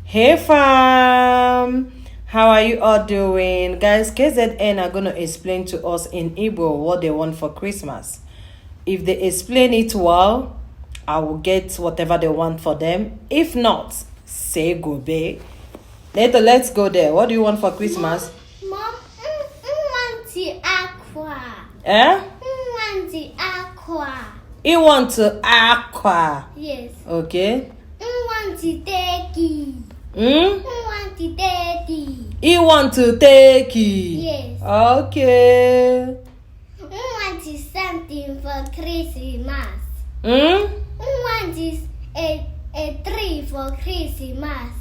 Hey fam, how are you all doing? Guys, KZN are going to explain to us in igbo what they want for Christmas. If they explain it well, I will get whatever they want for them. If not, say go babe. Later, let's go there. What do you want for Christmas? Mom, want the aqua. Eh? Want the aqua. You want to aqua? Yes. Okay. Want the turkey. Want the turkey. You want to take it? Yes. Okay. Want something for Christmas. Want a tree for Christmas.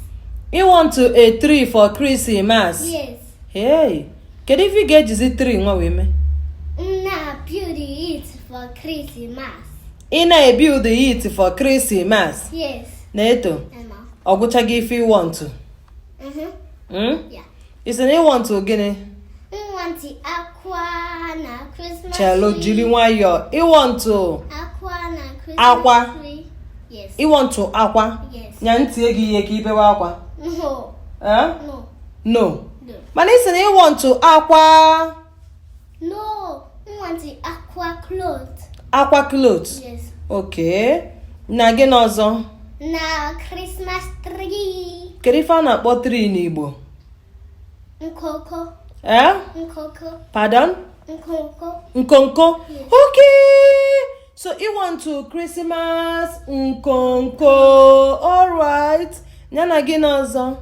You want a tree for Christmas? Yes. Hey, can if you get this tree, what we mean? Nah, build it for Christmas. In a build it for Christmas. Yes. Neto. Emma. Or go check if you want to. Yeah. It's an you want to again. Want the aqua na Christmas Chelo tree. Julie Wayo. You want to Aqua na Christmas Aqua. tree. Yes. You want to aqua? Yes. Nyanti egi ye ki bewa aqua. No. Huh? No. No. No. But listen, you want to aqua? No. Want the aqua clothes. Aqua clothes. Yes. Okay. Na again also. Na Christmas tree. Kedu ife a na-akpọ tree n'Igbo? Nkoko. Eh? Nkoko. Pardon? Nkoko. Nkonko? Yes. Okay. So you want to Christmas nkonko. Alright. Nyana gị n'ọzọ.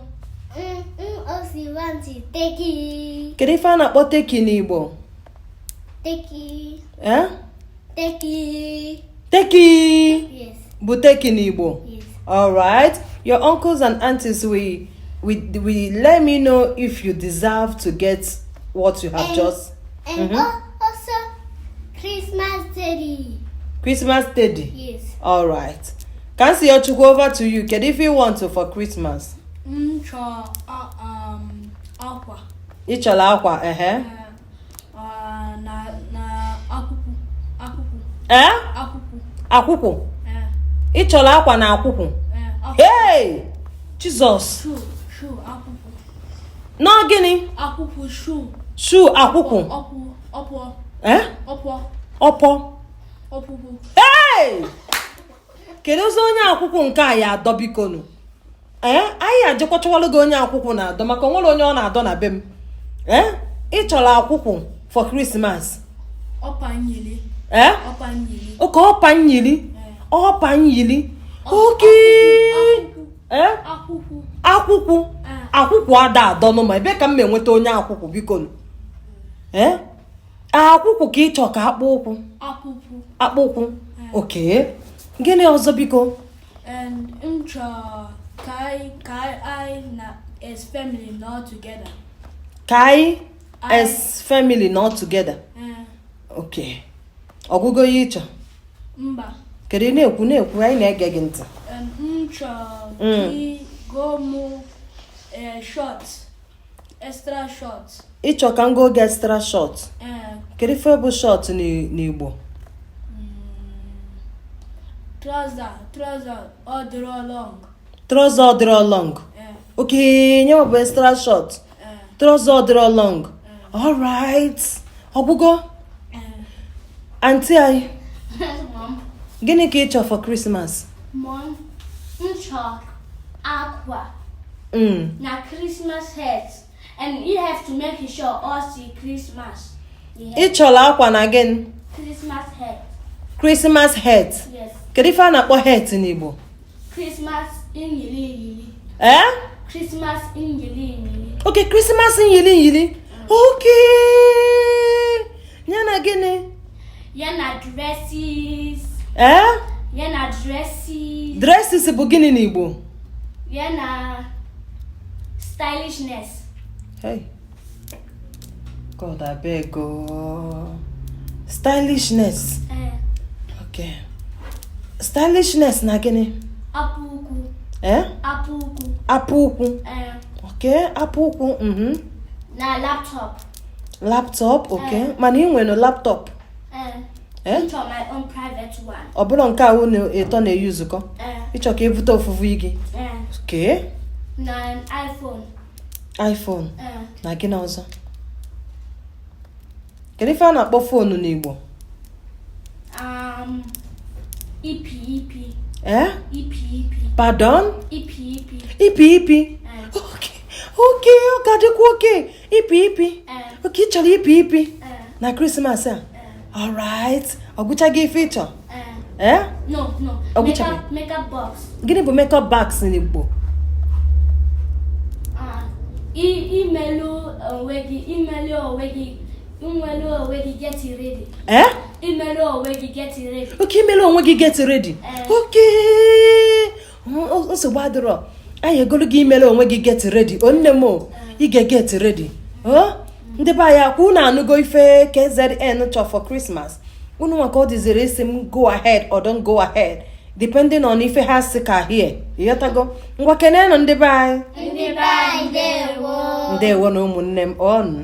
Also want the turkey. Kedu ife a na-akpọ teki n'Igbo? Turkey. Eh? Turkey. Teki. Yes. Bụ teki n'Igbo. Yes. Alright. Your uncles and aunties will let me know if you deserve to get what you have just. And also Christmas tree. Christmas teddy. Yes. Alright. Can see your chukwu over to you. Kedu if you want to for Christmas? Aqua. Ị chọrọ akwa, Na akwụkwọ. Akwụkwọ. Ị chọrọ akwa na akwụkwọ. Hey! Jesus. Shoe, akwụkwọ. No gịnị? Akwụkwọ shoe. Shoe akwụkwọ. Ọpọ. Ọpụpụ. Hey! Kedu ụzọ onye akwụkwọ nke a ya adọ bikonu? Anyị ajịkwachawalụ gị onye akwụkwọ na-adọ maka onwere onye ọ na-adọ na be m. Ị chọrọ akwụkwọ for Christmas. Ọpanyili. Oke ọpanyili. Ọpanyili. Okay. Akwụkwọ ada adọnụ ma ebe ka m enweta onye akwụkwọ bikonu. Akwụkwọ ka ị chọ ka akpụ ụkwụ. Akpụkwụ. Okay. Gịnị ọzọ biko? And Kai as family not together. Kai as family not together. Okay. Ọgụgụ ya ịchọ. Mba. Kedu na-ekwu anyị na-ege gị ntị. Go move shorts. Extra shorts. Ịchọ ka m go get extra short. Kedu ife bụ short n'Igbo? Trouser all draw long. Trouser all draw long. Okay, nye bụ extra short. Trouser all draw long. Alright. Ọgwụgo? Auntie anyị. Mom. Gịnị ka ị chọ for Christmas? Mom. Aqua. Na Christmas hat. And you have to make sure all see Christmas. Ị chọrọ akwa na gịnị? Christmas hat. Christmas hat. Yes. Kedu ife a na-akpọ hat n'Igbo? Christmas in yili. Christmas in yili. Okay, Christmas in yili. Okay. Yana gịnị? Yana dresses. Yana dresses. Dresses bụ gịnị n'Igbo? Yana stylishness. Hey. God, I beg. Stylishness. Okay. Stylishness na gịnị? Apuku. Apuku. Apuku. Okay, apuku. Na laptop. Laptop, okay. Mana ị nwere laptop? Each of my own private one. Ọ bụrụ nke ahụ na eto na-eyuzukọ. Ịchọ ka evute ofufu gị. Okay. Na iPhone. iPhone. Na gịnị ọzọ? Kedu ife a na-akpọ foonu n'Igbo? EP. Pardon? EP. Ipi. Okay, ọ ga-adịkwa okay. Ipi. Okay, chọrọ ipi. Na Christmas a? Alright. Ọ gụcha gị ife ịchọ? No. Makeup box. Gịnị bụ makeup box n'Igbo? Email onwe gị get ready. Email onwe gị get ready. Okay, email onwe gị get ready. Okay. Nsogbu adịrọ. Anyị egolu gị email onwe gị get ready. Onne m ị ga-get ready. Ndị be anyị akwụ unu anụgo ife KZN chọ for Christmas. Unu maka ọ dịziri isi m go ahead or don't go ahead depending on ife ha si ka here. Ịghọtago? Ngwa kenenụ ndị be anyị. Ndị be anyị ndewo. Ndewo na ụmụnne m ọnụ.